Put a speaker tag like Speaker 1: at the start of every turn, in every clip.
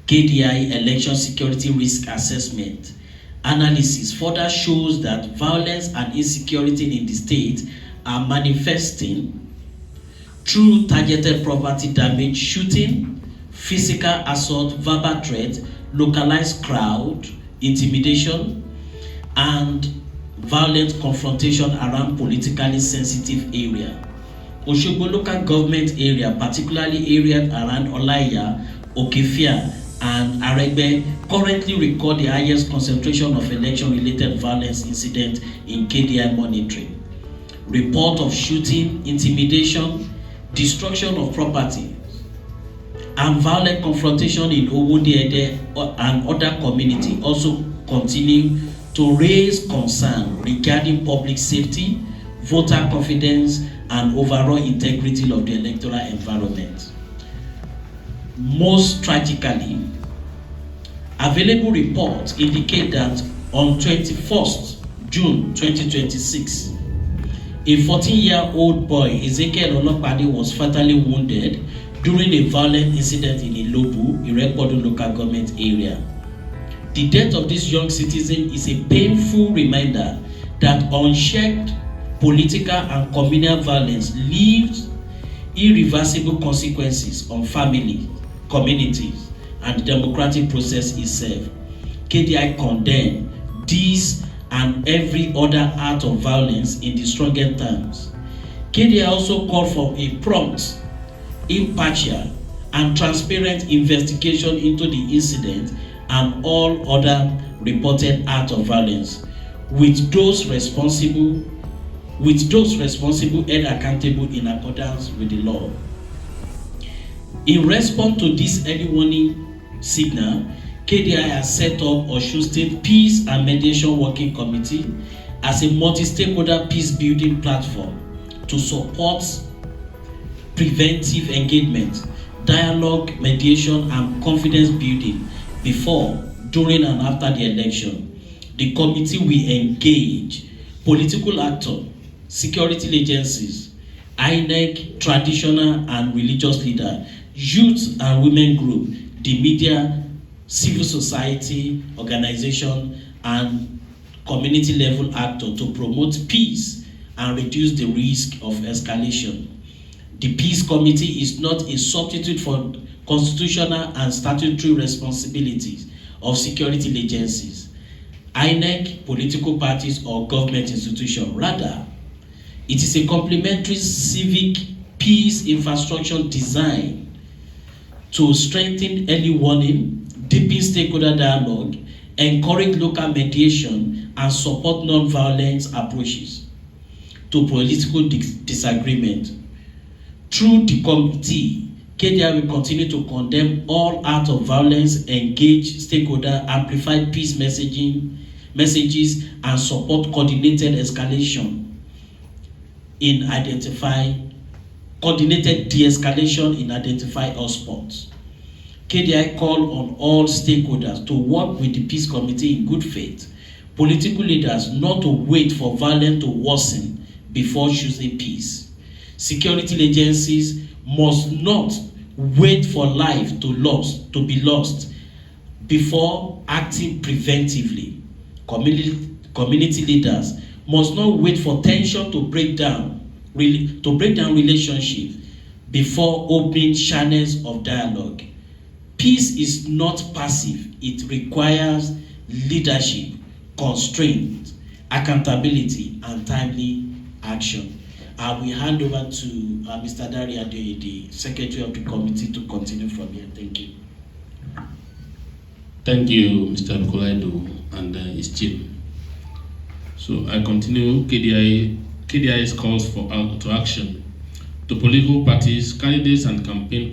Speaker 1: KDI election security risk assessment analysis further shows that violence and insecurity in the state are manifesting through targeted property damage, shooting, physical assault, verbal threat, localized crowd intimidation, and violent confrontation around politically sensitive area. Osogbo local government area, particularly areas around Olaiya, Okefia, and Aregbe, currently record the highest concentration of election-related violence incidents in KDI monitoring. Report of shooting, intimidation, destruction of property, and violent confrontation in Owode and other communities also continue to raise concern regarding public safety, voter confidence, and overall integrity of the electoral environment. Most tragically, available reports indicate that on 21st June 2026, a 14-year-old boy, Ezekiel Olopade, was fatally wounded during a violent incident in Ilobu, Irekpodu local government area. The death of this young citizen is a painful reminder that unchecked political and communal violence leaves irreversible consequences on family, communities, and the democratic process itself. KDI condemn this and every other act of violence in the strongest terms. KDI also called for a prompt, impartial, and transparent investigation into the incident and all other reported acts of violence, with those responsible held accountable in accordance with the law. In response to this early warning signal, KDI has set up Osun State Peace and Mediation Working Committee as a multi-stakeholder peace-building platform to support preventive engagement, dialogue, mediation, and confidence building before, during, and after the election. The committee will engage political actors, security agencies, INEC, traditional and religious leaders, youth and women group, the media, civil society organization, and community level actors to promote peace and reduce the risk of escalation. The Peace Committee is not a substitute for constitutional and statutory responsibilities of security agencies, INEC, political parties, or government institutions. Rather, it is a complementary civic peace infrastructure designed to strengthen early warning, deepen stakeholder dialogue, encourage local mediation, and support non-violent approaches to political disagreement. Through the committee, KDI will continue to condemn all acts of violence, engage stakeholders, amplify peace messages, and support coordinated escalation coordinated de-escalation in identified hotspots. KDI call on all stakeholders to work with the Peace Committee in good faith. Political leaders not to wait for violence to worsen before choosing peace. Security agencies must not wait for life to be lost before acting preventively. Community leaders must not wait for tension to break down relationships before opening channels of dialogue. Peace is not passive. It requires leadership, constraint, accountability, and timely action. I will hand over to Mr. Daria, the Secretary of the Committee, to continue from here. Thank you.
Speaker 2: Thank you, Mr. Nikolaido and his team. So I continue. KDI's calls to action to political parties, candidates, and campaign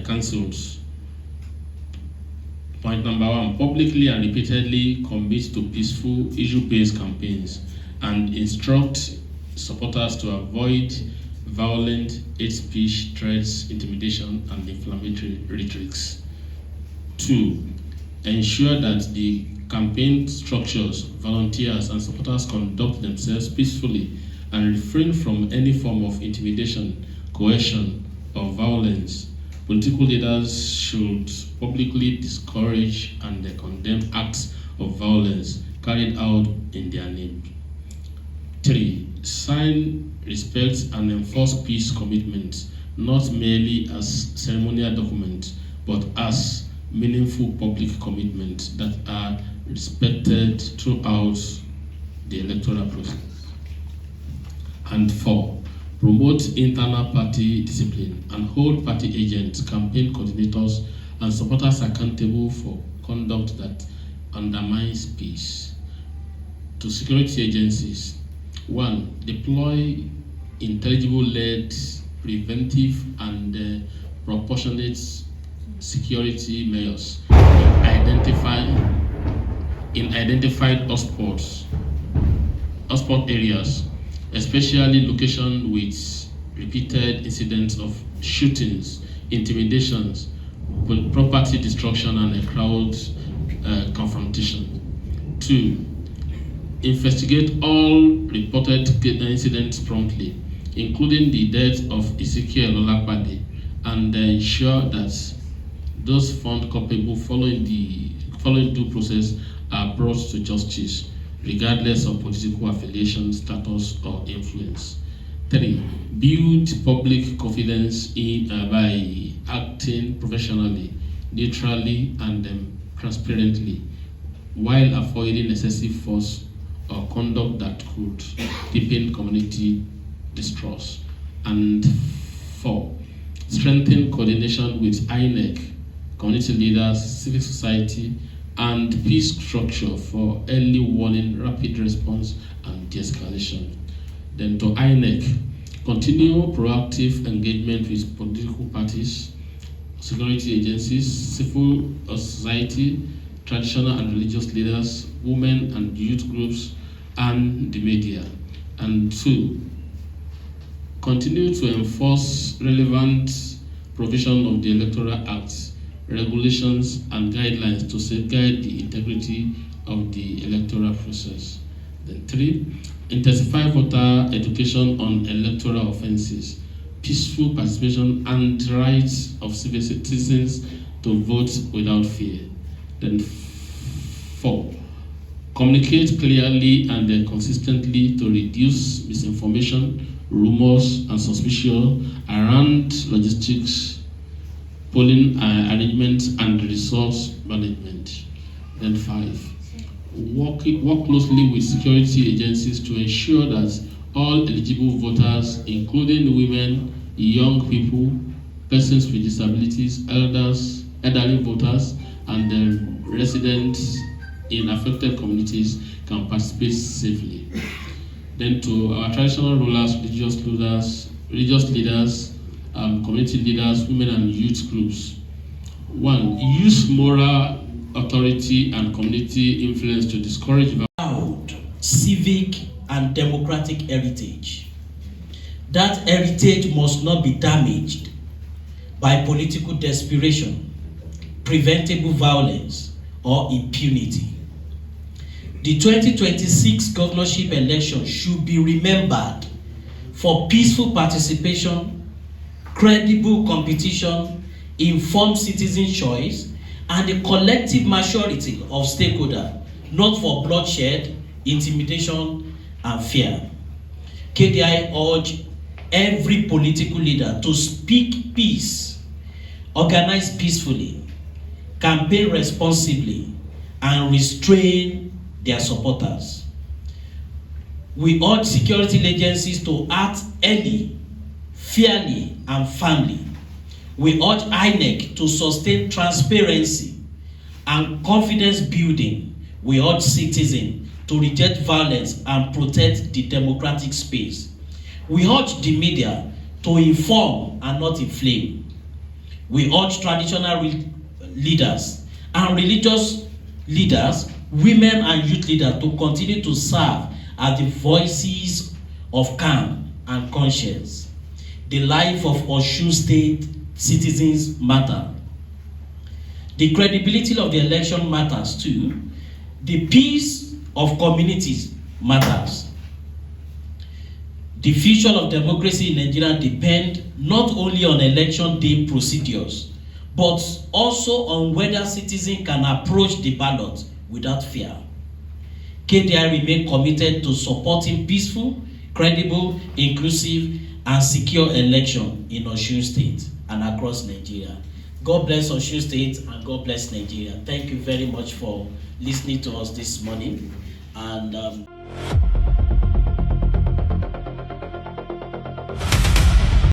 Speaker 2: councils. Point number 1, publicly and repeatedly commit to peaceful, issue-based campaigns and instruct supporters to avoid violent hate speech, threats, intimidation, and inflammatory rhetorics. 2, ensure that the campaign structures, volunteers, and supporters conduct themselves peacefully and refrain from any form of intimidation, coercion, or violence, Political leaders should publicly discourage and condemn acts of violence carried out in their name. 3. Sign, respect, and enforce peace commitments, not merely as ceremonial documents, but as meaningful public commitments that are respected throughout the electoral process. And 4. Promote internal party discipline and hold party agents, campaign coordinators, and supporters accountable for conduct that undermines peace. To security agencies, 1. Deploy intelligible-led, preventive, and proportionate security measures in identified hotspot areas, especially locations with repeated incidents of shootings, intimidations, property destruction, and a crowd confrontation. 2. Investigate all reported incidents promptly, including the death of Ezekiel Olakpade, and ensure that those found culpable following due process are brought to justice, regardless of political affiliation, status, or influence. 3. Build public confidence by acting professionally, neutrally, and transparently, while avoiding excessive force or conduct that could deepen community distrust. And 4. Strengthen coordination with INEC, community leaders, civil society, and peace structure for early warning, rapid response, and de-escalation. Then to INEC, continue proactive engagement with political parties, security agencies, civil society, traditional and religious leaders, women and youth groups, and the media. And 2, continue to enforce relevant provision of the Electoral Act, regulations, and guidelines to safeguard the integrity of the electoral process. Then 3, intensify voter education on electoral offenses, peaceful participation, and rights of citizens to vote without fear. Then 4, communicate clearly and consistently to reduce misinformation, rumors, and suspicion around logistics, polling arrangements, and resource management. Then 5, work closely with security agencies to ensure that all eligible voters, including women, young people, persons with disabilities, elderly voters, and residents in affected communities can participate safely. Then to our traditional rulers, religious leaders, community leaders, women and youth groups. 1, use moral authority and community influence to discourage
Speaker 1: proud civic and democratic heritage. That heritage must not be damaged by political desperation, preventable violence, or impunity. The 2026 governorship election should be remembered for peaceful participation, credible competition, informed citizen choice, and a collective majority of stakeholders, not for bloodshed, intimidation, and fear. KDI urge every political leader to speak peace, organize peacefully, campaign responsibly, and restrain their supporters. We urge security agencies to act early, fairly, and firmly. We urge INEC to sustain transparency and confidence building. We urge citizens to reject violence and protect the democratic space. We urge the media to inform and not inflame. We urge traditional leaders and religious leaders, women and youth leaders to continue to serve as the voices of calm and conscience. The life of Osun State citizens matter. The credibility of the election matters too. The peace of communities matters. The future of democracy in Nigeria depends not only on election day procedures, but also on whether citizens can approach the ballot without fear. KDI remain committed to supporting peaceful, credible, inclusive, and secure election in Osun State and across Nigeria. God bless Osun State and God bless Nigeria. Thank you very much for listening to us this morning. And